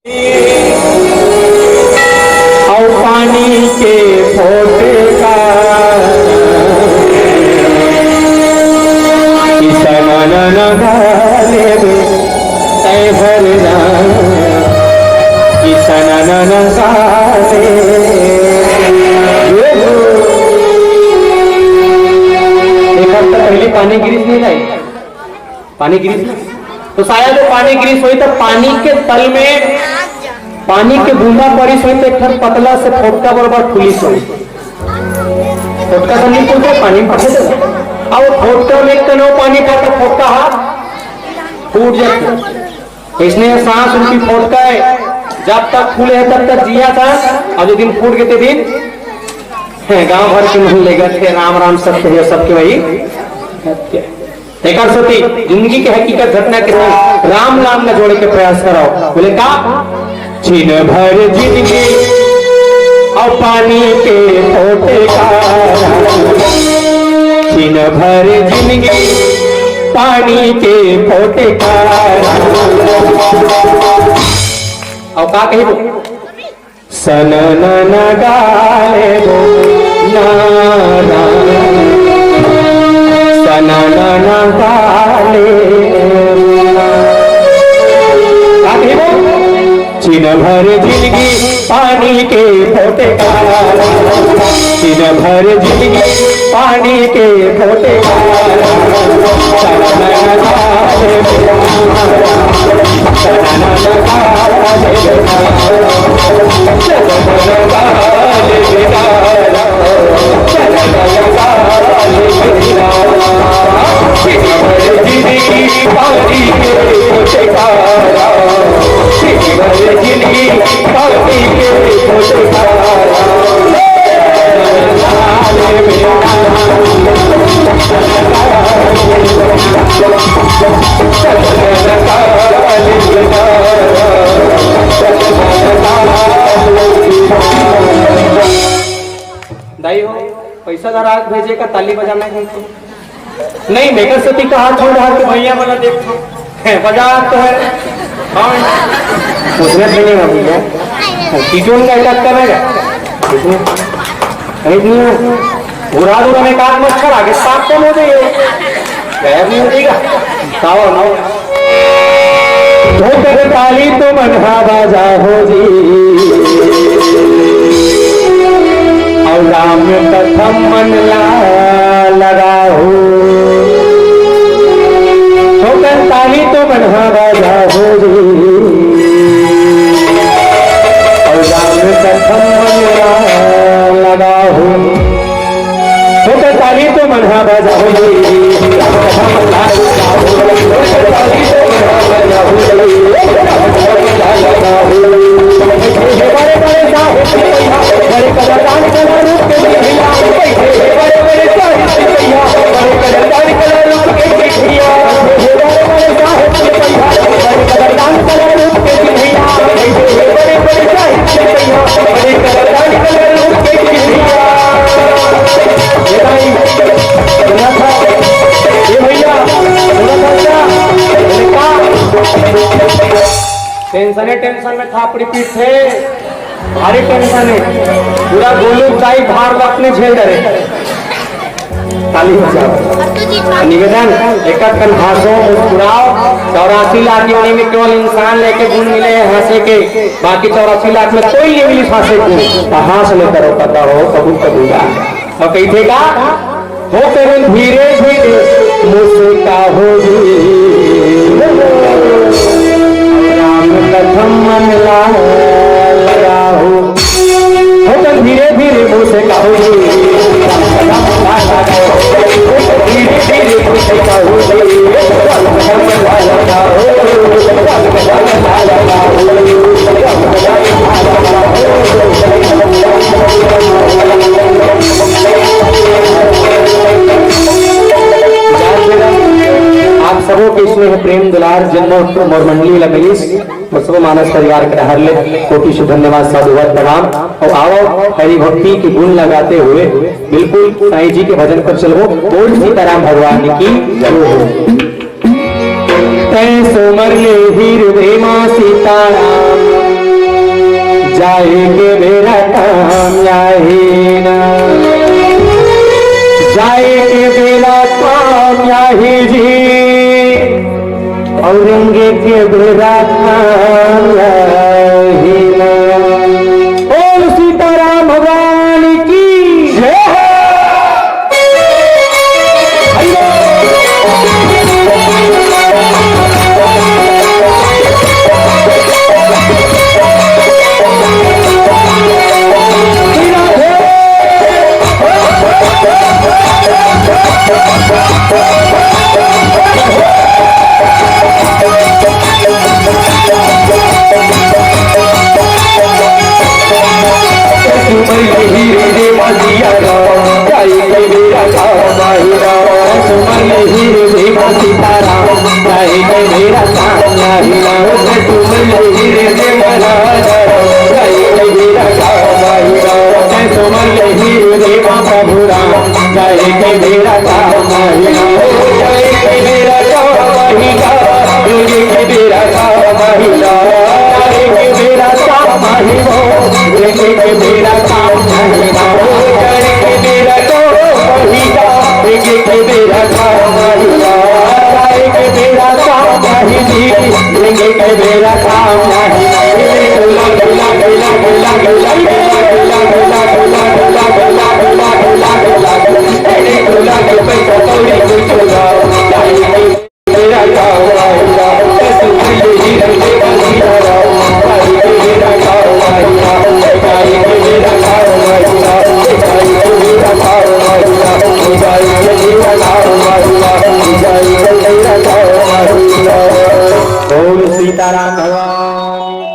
और पानी के फोटे का किसन गाले तय भरना किसन गाले। पहले पानी गिरीश नहीं लाई, पानी गिरीश तो शायद पानी गिरीश हुई तो पानी के तल में पानी के बूंदा पड़ी हुई तो एक पतला से फोटका बराबर पुलिस हुई। फोटका तो नहीं पूछे पानी में पड़े अब फोटका में तनो पानी का तो फोटका हाथ फूट जाता। इसने सांस उनकी फोटका है जब तक फूले है तब तक जिया था और जो दिन फूट गए थे दिन गांव भर के मोहल्ले गए थे राम राम सत्य है सबके वही सती जिंदगी के हकीकत घटना के साथ राम नाम न जोड़े के प्रयास कराओ। बोले का छीन भर जिंदगी और पानी के फोटे का छीन भर जिंदगी पानी के फोटे का और का कही सन न गाले वो ना सना ना गाले छीन भर जिंदगी पानी के फोटे का छीन भर जिंदगी पानी के फोटे का सना ना गाले सना ना गाले पैसा दराज भेजे का ताली बजाना है नहीं मेकर सती का हाथ छोड़ रहा तो भैया वाला देखो बजा तो है उसने नहीं है भैया टीटून का इलाज करेगा बुरा दूर में काट मत कर आगे साफ कम हो जाइए गायब नहीं हो जाएगा ताली तो मनहा बाजा हो जी और राम प्रथम मन लगाओ ठोकर ताली तो मनहा बाजा हो जी और राम प्रथम मन लगाओ ठोकर ताली तो मनहा बाजा हो जी टेंशन में थापड़ी पीठ थे भारी टेंशन है पूरा गोलू दाई भार अपने झेल डरे ताली बजाओ निवेदन एक हंसो मुस्कुराओ 84 लाख योनि में केवल इंसान लेके गुण मिले हैं हंसे के बाकी 84 लाख में कोई नहीं मिली हंसे गुण हंस ले करो पता हो कबूल कबूला और कही थे का हो केवल धीरे धीरे मुझसे का हो प्रथम मन लगाओ हो तो धीरे धीरे मुँह से कहो धीरे धीरे मुँह से कहो आप सबों के इसमें प्रेम दुलार जन्मोत्सव और मंडली लगेली सब मानस परिवार के हरले कोटि से धन्यवाद साधुवाद प्रणाम। और आओ हरि भक्ति की गुण लगाते हुए बिल्कुल साईं जी के भजन पर चलो बोल सीताराम भगवान की जय हो। तै सोमर ले हीर मां सीताराम जाएंगे मेरा काम यही ना, जाएंगे मेरा काम यही जी, औरंगे के मेरा काम यही ना। बोल सीताराम भगवान की जय। सीताराम भगवान।